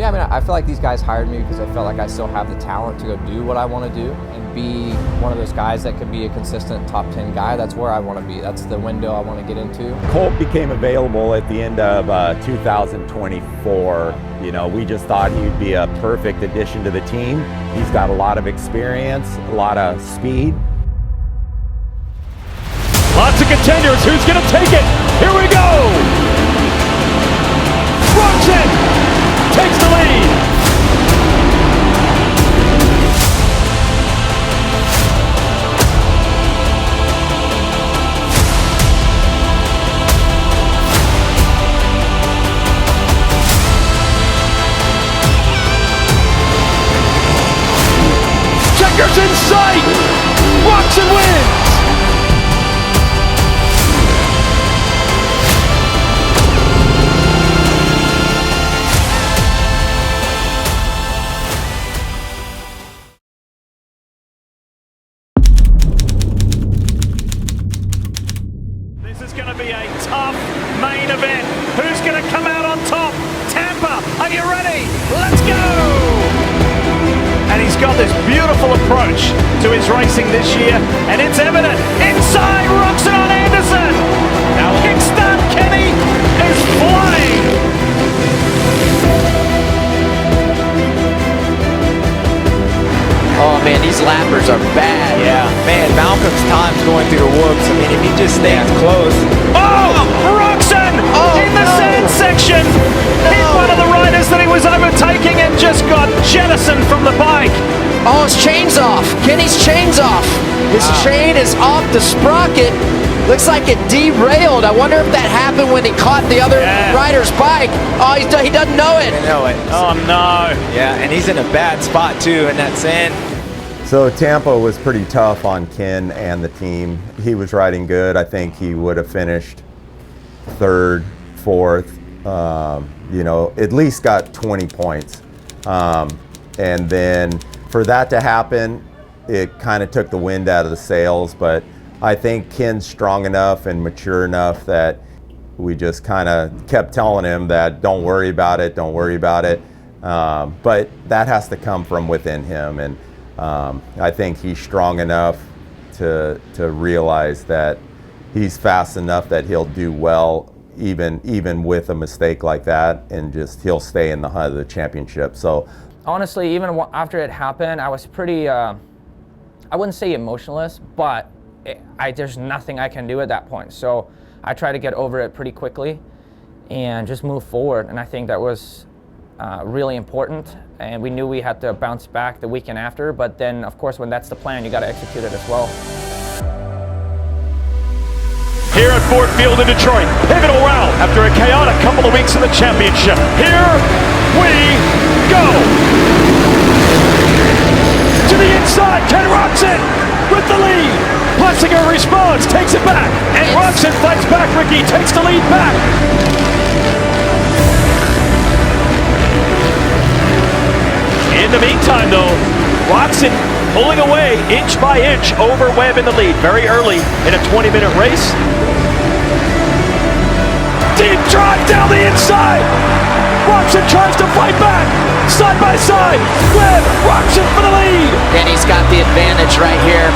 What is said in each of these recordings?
Yeah, I mean, I feel like these guys hired me because I felt like I still have the talent to go do what I want to do and be one of those guys that can be a consistent top 10 guy. That's where I want to be. That's the window I want to get into. Colt became available at the end of 2024. You know, we just thought he'd be a perfect addition to the team. He's got a lot of experience, a lot of speed. Lots of contenders. Who's going to take it? Here we go! Roczen takes the lead. Checkers in sight. Roczen wins. Be a tough main event. Who's going to come out on top? Tampa, are you ready? Let's go! And he's got this beautiful approach to his racing this year, and it's evident. Inside, Roczen on Anderson. Now kickstart Kenny is flying. Oh man, these lappers are bad. Yeah, man, Malcolm's time's going through the whoops. I mean, if he just stays close. Oh, Roczen in the sand section. Hit one of the riders that he was overtaking and just got jettisoned from the bike. Oh, his chain's off. Kenny's chain's off. His chain is off the sprocket. Looks like it derailed. I wonder if that happened when he caught the other rider's bike. Oh, he doesn't know it. I know it. Oh no. Yeah, and he's in a bad spot too in that sand. So Tampa was pretty tough on Ken and the team. He was riding good. I think he would have finished third, fourth, you know, at least got 20 points. And then for that to happen, it kind of took the wind out of the sails, but I think Ken's strong enough and mature enough that we just kind of kept telling him that don't worry about it, don't worry about it. But that has to come from within him, and I think he's strong enough to realize that he's fast enough that he'll do well even with a mistake like that, and just he'll stay in the hunt of the championship. So honestly, even after it happened, I was pretty, I wouldn't say emotionless, but there's nothing I can do at that point. So I try to get over it pretty quickly and just move forward. And I think that was really important. And we knew we had to bounce back the weekend after, but then of course when that's the plan, you got to execute it as well. Here at Ford Field in Detroit, pivotal round after a chaotic couple of weeks in the championship. Here we go. To the inside, Ken Roczen with the lead. Plessinger responds, takes it back, and Roczen fights back. Ricky takes the lead back. In the meantime, though, Roczen pulling away inch by inch over Webb in the lead very early in a 20-minute race. Deep drive down the inside. Roczen tries to fight back. Side by side. Webb, Roczen for the lead. And he's got the advantage right here.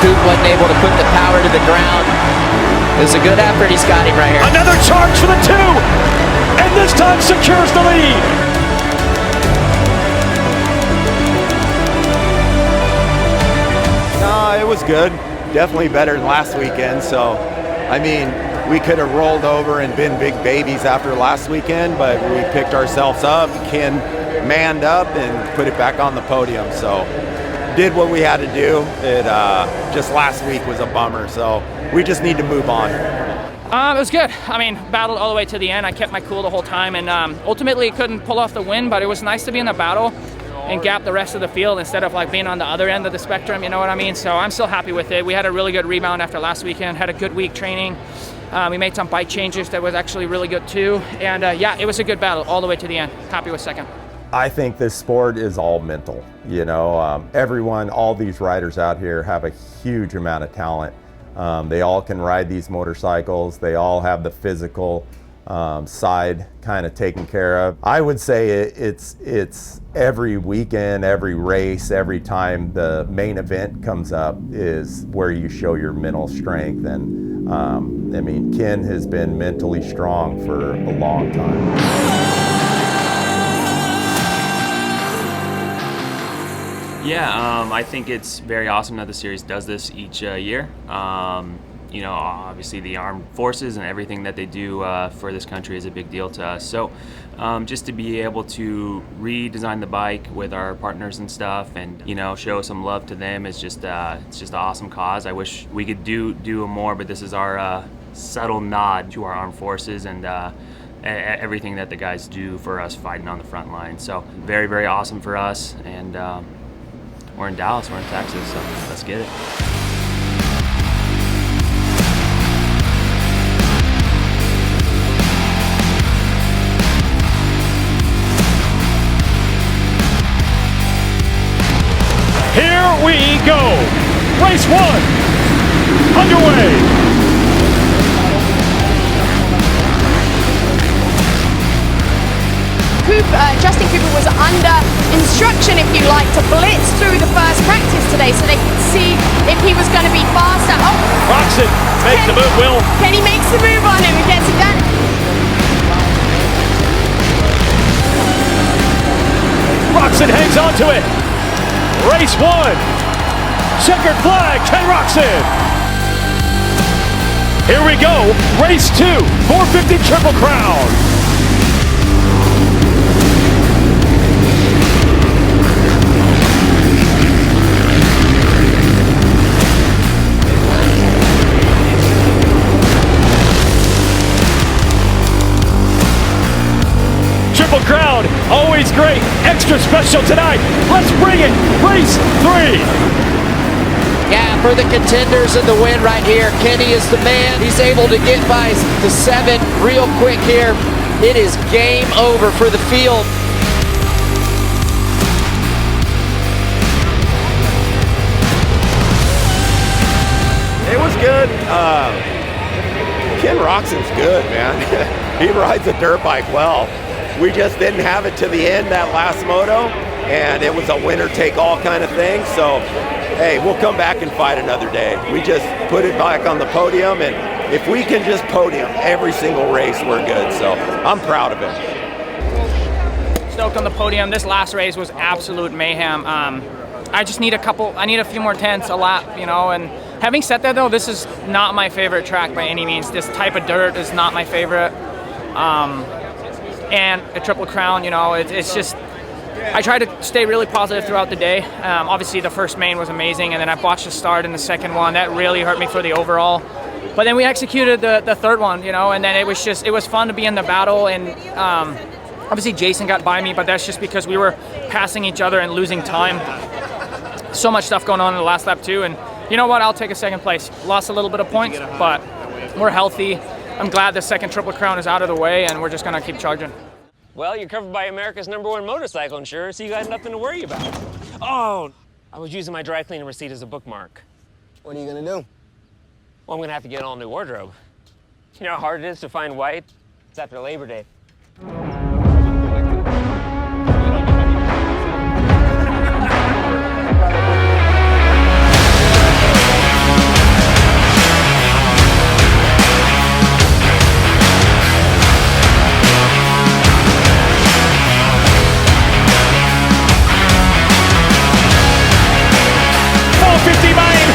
Coop wasn't able to put the power to the ground. It was a good effort. He's got him right here. Another charge for the two. And this time secures the lead. It was good, definitely better than last weekend. So, I mean, we could have rolled over and been big babies after last weekend, but we picked ourselves up. Ken manned up and put it back on the podium. So, did what we had to do. It just last week was a bummer. So, we just need to move on. It was good. I mean, battled all the way to the end. I kept my cool the whole time, and ultimately couldn't pull off the win, but it was nice to be in the battle and gap the rest of the field instead of like being on the other end of the spectrum, you know what I mean? So I'm still happy with it. We had a really good rebound after last weekend, had a good week training. We made some bike changes that was actually really good too. And yeah, it was a good battle all the way to the end. Happy with second. I think this sport is all mental. You know, everyone, all these riders out here have a huge amount of talent. They all can ride these motorcycles. They all have the physical side kind of taken care of. I would say it's every weekend, every race, every time the main event comes up is where you show your mental strength. And I mean, Ken has been mentally strong for a long time. Yeah, I think it's very awesome that the series does this each year. You know, obviously the armed forces and everything that they do for this country is a big deal to us. So just to be able to redesign the bike with our partners and stuff, and you know, show some love to them is just it's just an awesome cause. I wish we could do more, but this is our subtle nod to our armed forces and everything that the guys do for us fighting on the front line. So very, very awesome for us. And we're in Dallas, we're in Texas, so let's get it. Here we go. Race 1 underway. Justin Cooper was under instruction, if you like, to blitz through the first practice today so they could see if he was going to be faster. Oh, Roczen makes the move, Will. Kenny makes the move on him and gets it done. Roczen hangs on to it. Race 1. Checkered flag, Ken Roczen. Here we go. Race 2. 450 Triple Crown. Triple Crown, always great, extra special tonight. Let's bring it, race 3. Yeah, for the contenders in the win right here, Kenny is the man. He's able to get by the 7 real quick here. It is game over for the field. It was good. Ken Roczen's good, man. He rides a dirt bike well. We just didn't have it to the end that last moto, and it was a winner-take-all kind of thing. So, hey, we'll come back and fight another day. We just put it back on the podium, and if we can just podium every single race, we're good. So I'm proud of him. Stoked on the podium. This last race was absolute mayhem. I just need a few more tenths a lap, you know. And having said that, though, this is not my favorite track by any means. This type of dirt is not my favorite. And a Triple Crown, you know, it's just, I try to stay really positive throughout the day. Obviously the first main was amazing, and then I botched the start in the second one. That really hurt me for the overall. But then we executed the third one, you know, and then it was fun to be in the battle. And obviously Jason got by me, but that's just because we were passing each other and losing time. So much stuff going on in the last lap too, and you know what, I'll take a second place. Lost a little bit of points, but we're healthy. I'm glad the second Triple Crown is out of the way, and we're just gonna keep charging. Well, you're covered by America's #1 motorcycle insurer, so you got nothing to worry about. Oh, I was using my dry cleaning receipt as a bookmark. What are you gonna do? Well, I'm gonna have to get an all-new wardrobe. You know how hard it is to find white? It's after Labor Day.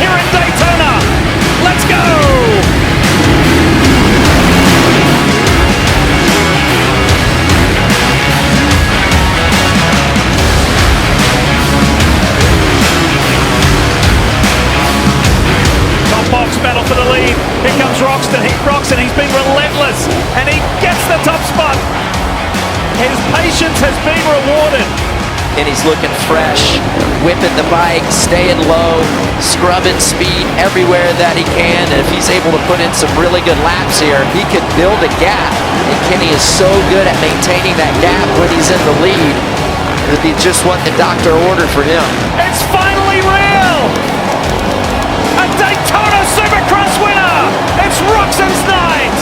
Here in Daytona. Let's go! Top box battle for the lead. Here comes Roczen. He's been relentless, and he gets the top spot. His patience has been rewarded. And he's looking fresh, whipping the bike, staying low, scrubbing speed everywhere that he can. And if he's able to put in some really good laps here, he could build a gap. And Kenny is so good at maintaining that gap when he's in the lead. It'd be just what the doctor ordered for him. It's finally real! A Daytona Supercross winner! It's Roczen's night!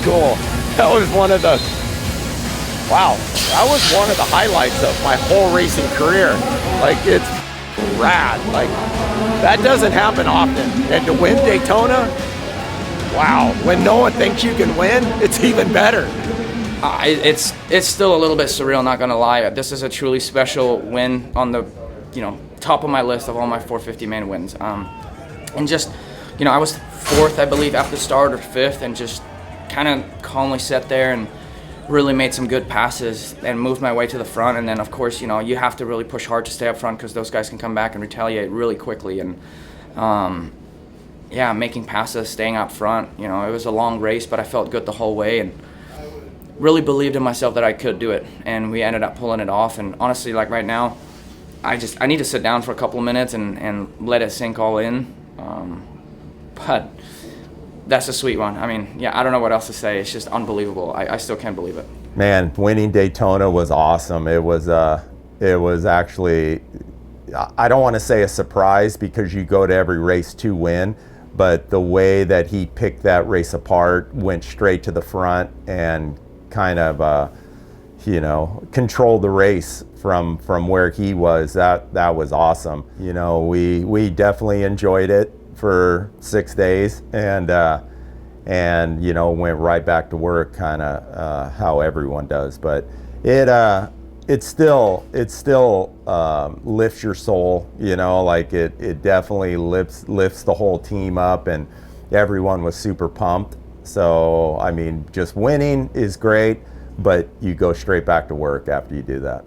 cool. That was one of the, wow, that was one of the highlights of my whole racing career. Like, it's rad. Like, that doesn't happen often. And to win Daytona, wow, when no one thinks you can win, it's even better. It's still a little bit surreal, not gonna lie. This is a truly special win on the, top of my list of all my 450 man wins. And just, I was fourth, I believe, after the start, or fifth, and just kind of calmly sat there and really made some good passes and moved my way to the front. And then, of course, you have to really push hard to stay up front because those guys can come back and retaliate really quickly. And yeah, making passes, staying out front. It was a long race, but I felt good the whole way and really believed in myself that I could do it. And we ended up pulling it off. And honestly, like right now, I need to sit down for a couple of minutes and let it sink all in. But that's a sweet one. I mean, yeah, I don't know what else to say. It's just unbelievable. I still can't believe it. Man, winning Daytona was awesome. It was actually, I don't want to say a surprise because you go to every race to win, but the way that he picked that race apart, went straight to the front and kind of, controlled the race from where he was, that was awesome. We definitely enjoyed it for 6 days and went right back to work, kind of how everyone does. But it still lifts your soul, like it definitely lifts the whole team up, and everyone was super pumped. So I mean, just winning is great, but you go straight back to work after you do that.